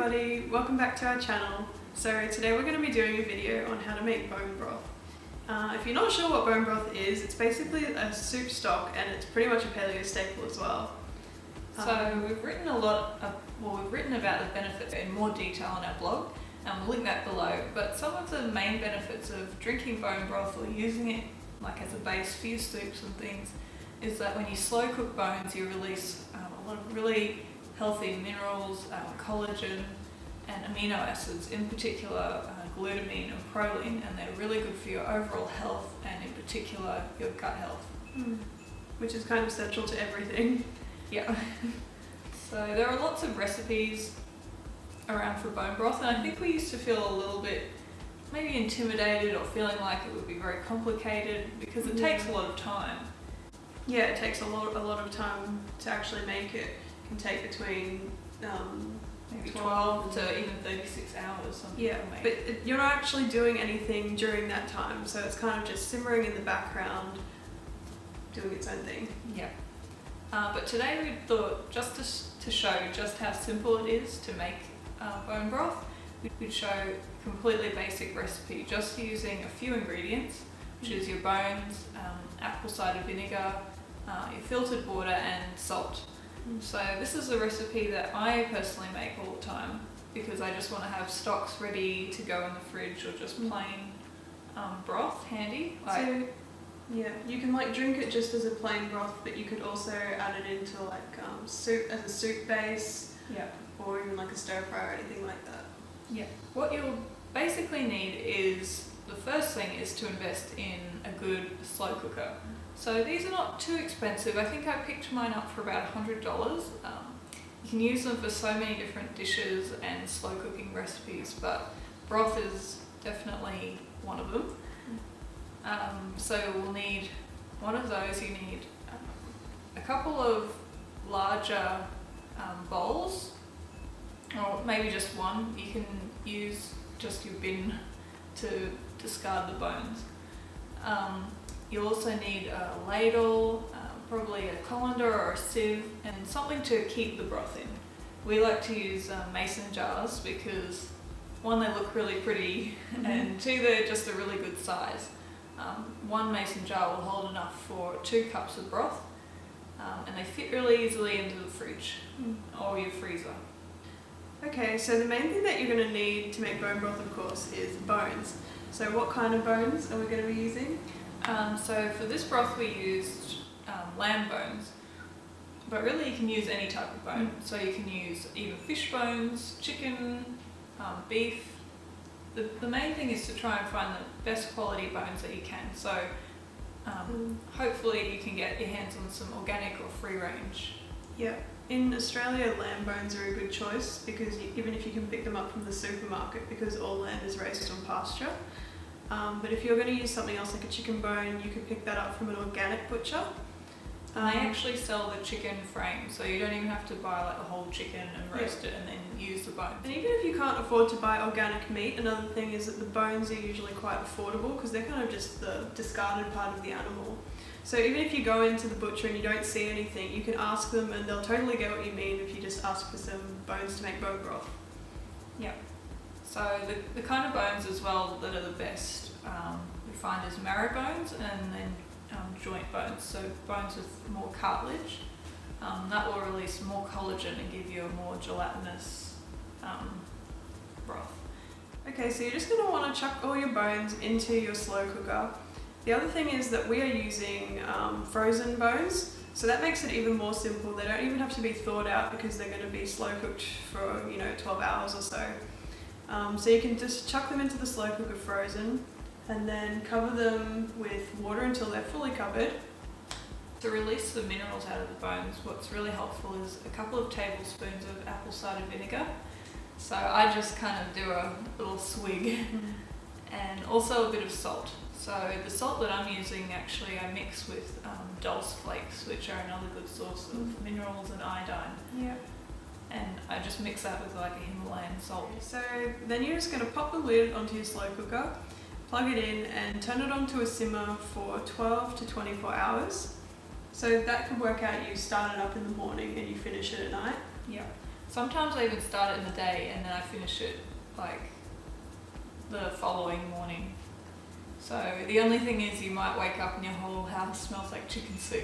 everybody, welcome back to our channel. So today we're going to be doing a video on how to make bone broth. If you're not sure what bone broth is, it's basically a soup stock and it's pretty much a paleo staple as well. So we've written about the benefits in more detail on our blog, and we'll link that below. But some of the main benefits of drinking bone broth or using it like as a base for your soups and things is that when you slow cook bones, you release a lot of really healthy minerals, collagen and amino acids, in particular glutamine and proline, and they're really good for your overall health and in particular your gut health. Which is kind of central to everything. Yeah. So there are lots of recipes around for bone broth, and I think we used to feel a little bit maybe intimidated or feeling like it would be very complicated because it takes a lot of time. Yeah, it takes a lot of time to actually make it. It can take between maybe 12 to even 36 hours. Yeah, but you're not actually doing anything during that time, so it's kind of just simmering in the background, doing its own thing. Yeah. But today we thought just to show just how simple it is to make bone broth, we'd show a completely basic recipe just using a few ingredients, which is your bones, apple cider vinegar, your filtered water and salt. So this is a recipe that I personally make all the time because I just want to have stocks ready to go in the fridge or just plain broth handy. So yeah, you can like drink it just as a plain broth, but you could also add it into like soup as a soup base. Yeah. Or even like a stir fry or anything like that. Yeah. What you'll basically need is, the first thing is to invest in a good slow cooker. So these are not too expensive. I think I picked mine up for about $100. You can use them for so many different dishes and slow cooking recipes, but broth is definitely one of them. So we'll need one of those. You need a couple of larger bowls, or maybe just one. You can use just your bin to discard the bones. You'll also need a ladle, probably a colander or a sieve, and something to keep the broth in. We like to use mason jars because one, they look really pretty, and two, they're just a really good size. One mason jar will hold enough for 2 cups of broth, and they fit really easily into the fridge or your freezer. Okay, so the main thing that you're going to need to make bone broth, of course, is bones. So what kind of bones are we going to be using? So for this broth we used lamb bones, but really you can use any type of bone. So you can use even fish bones, chicken, beef. The main thing is to try and find the best quality bones that you can. So hopefully you can get your hands on some organic or free range. Yeah. In Australia, lamb bones are a good choice because even if you can pick them up from the supermarket, because all lamb is raised on pasture. But if you're going to use something else like a chicken bone, you could pick that up from an organic butcher. They actually sell the chicken frame, so you don't even have to buy like a whole chicken and roast it and then use the bones. And even if you can't afford to buy organic meat, another thing is that the bones are usually quite affordable because they're kind of just the discarded part of the animal. So even if you go into the butcher and you don't see anything, you can ask them and they'll totally get what you mean if you just ask for some bones to make bone broth. Yeah. So the kind of bones as well that are the best we find is marrow bones and then joint bones. So bones with more cartilage, that will release more collagen and give you a more gelatinous broth. Okay, so you're just going to want to chuck all your bones into your slow cooker. The other thing is that we are using frozen bones, so that makes it even more simple. They don't even have to be thawed out because they're going to be slow cooked for 12 hours or so. So you can just chuck them into the slow cooker frozen and then cover them with water until they're fully covered. To release the minerals out of the bones, what's really helpful is a couple of tablespoons of apple cider vinegar. So I just kind of do a little swig and also a bit of salt. So the salt that I'm using actually I mix with dulse flakes, which are another good source of minerals and iodine. Yeah. And I just mix that with like a Himalayan salt. So then you're just going to pop the lid onto your slow cooker, plug it in and turn it on to a simmer for 12 to 24 hours. So that could work out you start it up in the morning and you finish it at night. Yeah. Sometimes I even start it in the day and then I finish it like the following morning. So the only thing is you might wake up and your whole house smells like chicken soup,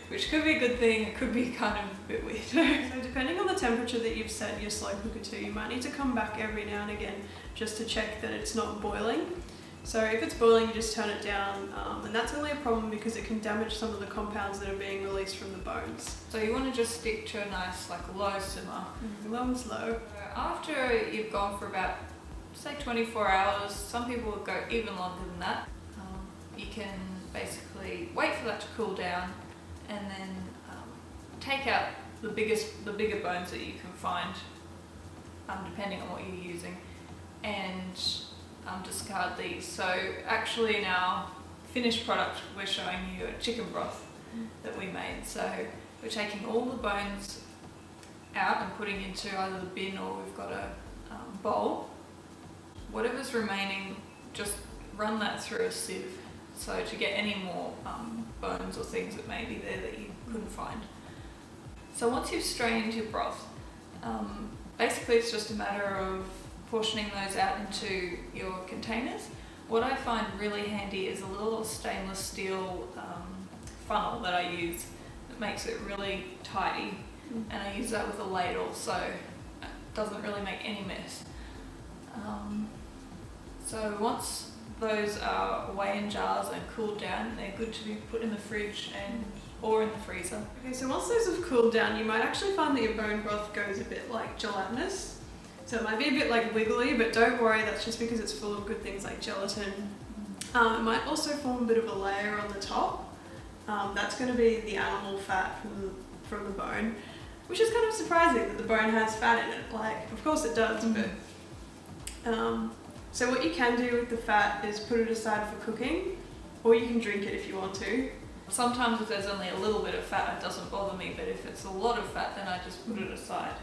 which could be a good thing, it could be kind of a bit weird. So depending on the temperature that you've set your slow cooker to, you might need to come back every now and again just to check that it's not boiling. So if it's boiling, you just turn it down, and that's only a problem because it can damage some of the compounds that are being released from the bones. So you want to just stick to a nice like low simmer. Low and slow. After you've gone for about say 24 hours, some people would go even longer than that. You can basically wait for that to cool down and then take out the bigger bones that you can find, depending on what you're using, and discard these. So actually in our finished product we're showing you a chicken broth that we made. So we're taking all the bones out and putting into either the bin or we've got a bowl. Whatever's remaining, just run that through a sieve, so to get any more bones or things that may be there that you couldn't find. So once you've strained your broth, basically it's just a matter of portioning those out into your containers. What I find really handy is a little stainless steel funnel that I use that makes it really tidy, and I use that with a ladle so it doesn't really make any mess. So once those are away in jars and cooled down, they're good to be put in the fridge or in the freezer. Okay, so once those have cooled down, you might actually find that your bone broth goes a bit like gelatinous. So it might be a bit like wiggly, but don't worry, that's just because it's full of good things like gelatin. It might also form a bit of a layer on the top. That's going to be the animal fat from the bone, which is kind of surprising that the bone has fat in it. Like, of course it does, but so what you can do with the fat is put it aside for cooking, or you can drink it if you want to. Sometimes if there's only a little bit of fat, it doesn't bother me, but if it's a lot of fat, then I just put it aside.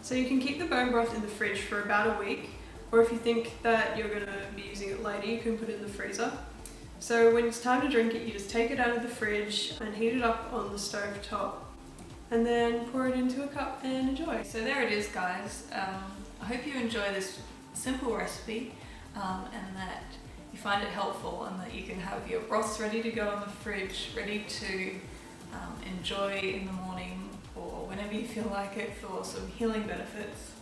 So you can keep the bone broth in the fridge for about a week, or if you think that you're going to be using it later, you can put it in the freezer. So when it's time to drink it, you just take it out of the fridge and heat it up on the stove top, and then pour it into a cup and enjoy. So there it is, guys. I hope you enjoy this simple recipe and that you find it helpful and that you can have your broths ready to go in the fridge, ready to enjoy in the morning or whenever you feel like it for some healing benefits.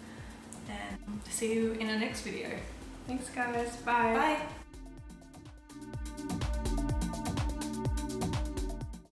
And see you in the next video. Thanks guys, bye. Bye.